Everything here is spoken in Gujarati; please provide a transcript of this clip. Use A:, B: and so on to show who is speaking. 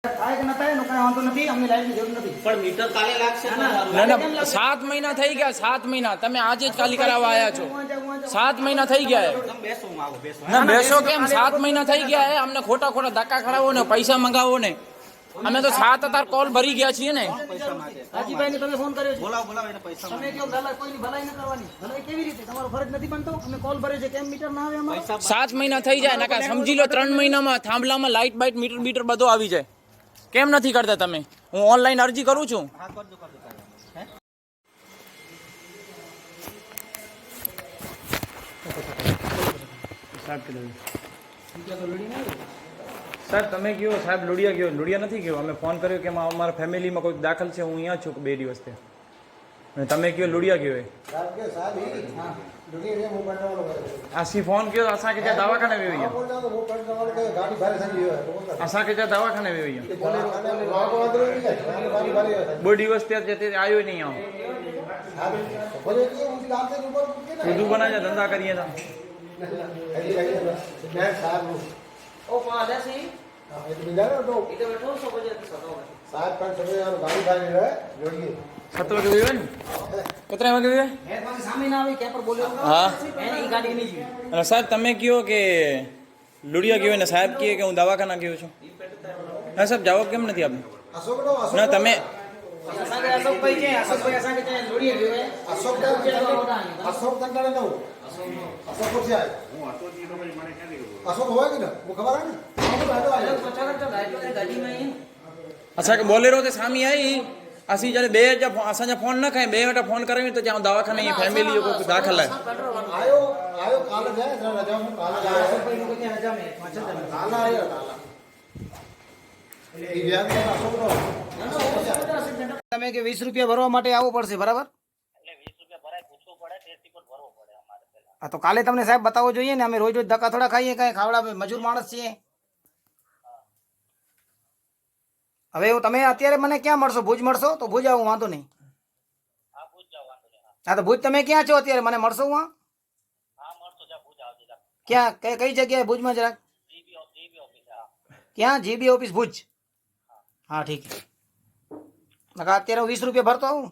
A: થાય કે ન થાય એનો કાંઈ વાંધો નથી, અમને લાઈટની જરૂર નથી.
B: પણ મીટર કાલે લાગશે.
C: ના ના 7 મહિના થઈ ગયા, 7 મહિના. તમે આજે જ ખાલી કરાવવા આવ્યા છો. 7 મહિના થઈ ગયા
B: તમે બેસો, હું આવું, બેસો.
C: ના બેસો કેમ? 7 મહિના થઈ ગયા. અમને ખોટા ખોટા ધક્કા ખરાવો ને પૈસા મંગાવો ને. અમે તો 7 કોલ ભરી ગયા છીએ ને.
B: પૈસા માંગે.
A: હાજીભાઈને તમે ફોન કર્યો છે.
B: બોલાવો, બોલાવો, એને પૈસા
A: તમે
B: માંગે.
A: કહો ભલાઈ કોઈની ભલાઈ ન કરવાની. ભલાઈ કેવી રીતે? તમારો ફરજ નથી બનતો? અમે કોલ ભરે છે કેમ મીટર ના આવે અમારો?
B: પૈસા
C: 7 મહિના થઈ જાય નકા સમજી લો 3 મહિનામાં થાંભલામાં લાઇટ બાઇટ મીટર બીટર બધું આવી જાય. કેમ નથી કરતા તમે? હું ઓનલાઈન અરજી કરું છું.
B: હા, કરજો, કરજો, કરજો. હે?
C: સાહેબ તમે કયો? સાહેબ લુડિયા ગયો? લુડિયા નથી ગયો. અમે ફોન કર્યો કે અમારા ફેમિલીમાં કોઈ દાખલ છે, હું અહીંયા છું 2 દિવસથી. અને તમે કયો લુડિયા ગયો? આસી ફોન કયો असांखे क्या दवाखाने में हुई असांखे क्या दवाखाने में हुई 2 દિવસ ત્યાં આવ્યો નહીં. આવો ખુદ બના जा धंधा करिए था.
A: ઓ પાદા છે
C: सत वगे हुई ने कितने वगे हुए?
A: હે પાસે સામે ના આવે કે પર બોલ્યો
C: હા.
A: એને ઈ ગાડી નહીં જોઈ.
C: અને સાહેબ તમે કયો કે લુડિયા ગયો ને સાહેબ કહે કે હું દવાખાના ગયો છું. હા સાહેબ જવાબ કેમ નથી આપને? ના તમે
A: અસાંગે અશોકભાઈ છે, અશોકભાઈ અસાંગે છે લોડીએ ગયો હે.
D: અશોક કંટાળે નવું અશોક પછી આય અશોક હોય કે ને હું ખબર હે ને
C: अच्छा के बोलेरो ते सामी आई असी जरे 2000 असांजा फोन न खाए 2 वटा फोन करावी तो जाऊं दवाखाने ये फैमिली को दाखल है.
D: આયો આયો કાલે જાય રજા હું કાલે જાય
A: અશોકભાઈ નું કોઈ હજા મે પાછળ
D: કાલે આયો કાલે ઈ વ્યાજ તો અશોક નો
A: તમે કે 20 રૂપિયા ભરવા માટે આવવું પડશે, બરાબર? હા તો કાલે તમને સાહેબ બતાવવો જોઈએ ને. અમે રોજ રોજ ધક્કા થોડા ખાઈએ, કઈ ખાવડા મજૂર માણસ છીએ. હવે તમે અત્યારે મને ક્યાં મળશો? ભુજ મળશો તો ભુજ આવું, વાંધો નહીં. હા તો ભુજ તમે ક્યાં છો અત્યારે? મને મળશો હું? ક્યાં કઈ જગ્યાએ ભુજમાં જરાક? ક્યાં? GB office Bhuj. હા ઠીક. અત્યારે હું 20 રૂપિયા ભરતો આવું.